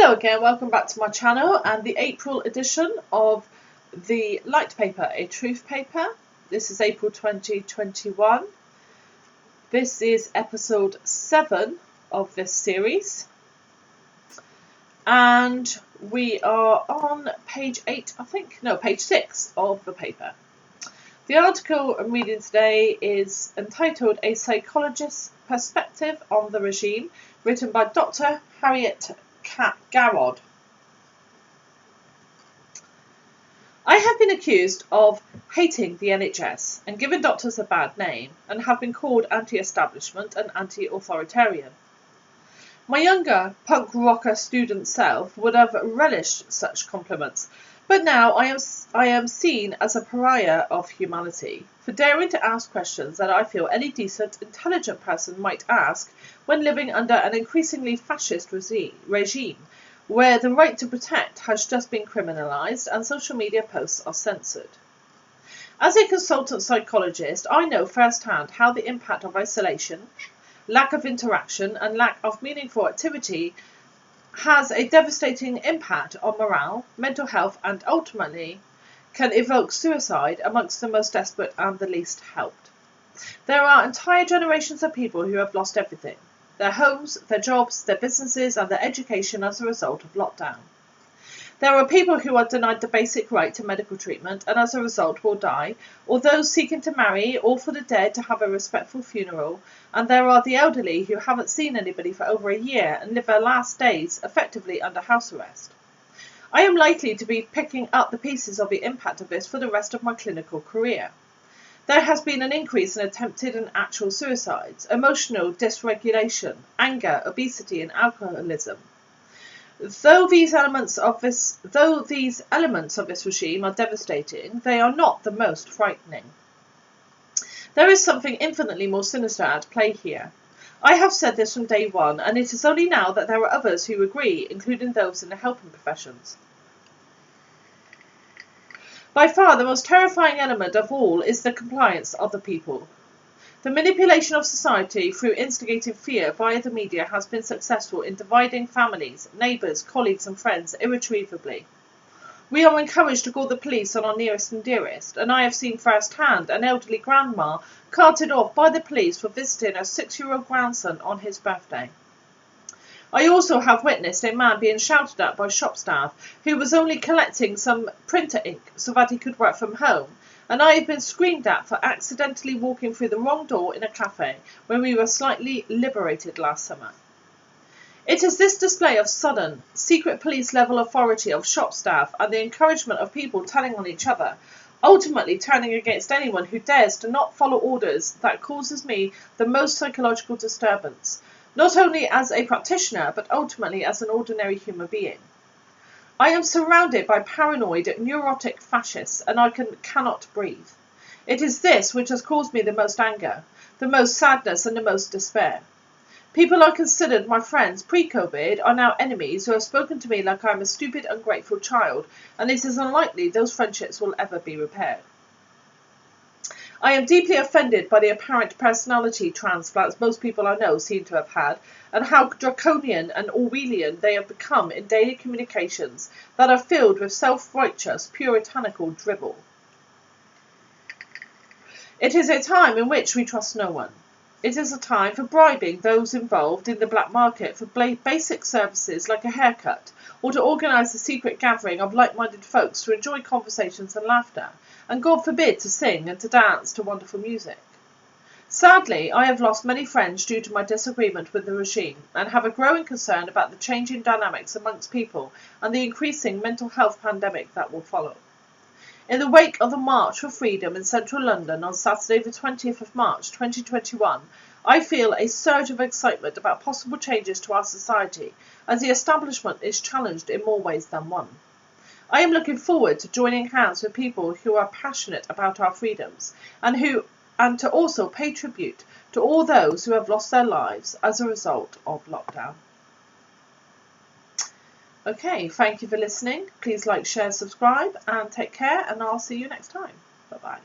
Hello again, welcome back to my channel and the April edition of the light paper, A Truth Paper. This is April 2021. This is episode 7 of this series. And we are on page 8, I think, no, page 6 of the paper. The article I'm reading today is entitled A Psychologist's Perspective on the Regime, written by Dr. Harriet Garrod. I have been accused of hating the NHS and given doctors a bad name, and have been called anti-establishment and anti-authoritarian. My younger punk rocker student self would have relished such compliments, but now I am seen as a pariah of humanity for daring to ask questions that I feel any decent, intelligent person might ask when living under an increasingly fascist regime, where the right to protect has just been criminalised and social media posts are censored. As a consultant psychologist, I know firsthand how the impact of isolation, lack of interaction and lack of meaningful activity has a devastating impact on morale, mental health and ultimately can evoke suicide amongst the most desperate and the least helped. There are entire generations of people who have lost everything: their homes, their jobs, their businesses and their education as a result of lockdown. There are people who are denied the basic right to medical treatment and as a result will die, or those seeking to marry, or for the dead to have a respectful funeral, and there are the elderly who haven't seen anybody for over a year and live their last days effectively under house arrest. I am likely to be picking up the pieces of the impact of this for the rest of my clinical career. There has been an increase in attempted and actual suicides, emotional dysregulation, anger, obesity and alcoholism. Though these elements of this regime are devastating, they are not the most frightening. There is something infinitely more sinister at play here. I have said this from day one, and it is only now that there are others who agree, including those in the helping professions. By far the most terrifying element of all is the compliance of the people. The manipulation of society through instigating fear via the media has been successful in dividing families, neighbours, colleagues and friends irretrievably. We are encouraged to call the police on our nearest and dearest, and I have seen firsthand an elderly grandma carted off by the police for visiting her 6-year-old grandson on his birthday. I also have witnessed a man being shouted at by shop staff who was only collecting some printer ink so that he could work from home, and I have been screamed at for accidentally walking through the wrong door in a cafe when we were slightly liberated last summer. It is this display of sudden, secret police level authority of shop staff and the encouragement of people telling on each other, ultimately turning against anyone who dares to not follow orders, that causes me the most psychological disturbance, not only as a practitioner but ultimately as an ordinary human being. I am surrounded by paranoid, neurotic fascists and I cannot breathe. It is this which has caused me the most anger, the most sadness and the most despair. People I considered my friends pre-COVID are now enemies who have spoken to me like I am a stupid, ungrateful child, and it is unlikely those friendships will ever be repaired. I am deeply offended by the apparent personality transplants most people I know seem to have had, and how draconian and Orwellian they have become in daily communications that are filled with self-righteous, puritanical dribble. It is a time in which we trust no one. It is a time for bribing those involved in the black market for basic services like a haircut, or to organise a secret gathering of like-minded folks to enjoy conversations and laughter, and God forbid to sing and to dance to wonderful music. Sadly, I have lost many friends due to my disagreement with the regime, and have a growing concern about the changing dynamics amongst people and the increasing mental health pandemic that will follow. In the wake of the March for Freedom in central London on Saturday the 20th of March 2021, I feel a surge of excitement about possible changes to our society as the establishment is challenged in more ways than one. I am looking forward to joining hands with people who are passionate about our freedoms and to also pay tribute to all those who have lost their lives as a result of lockdown. Okay, thank you for listening. Please like, share, subscribe and take care, and I'll see you next time. Bye-bye.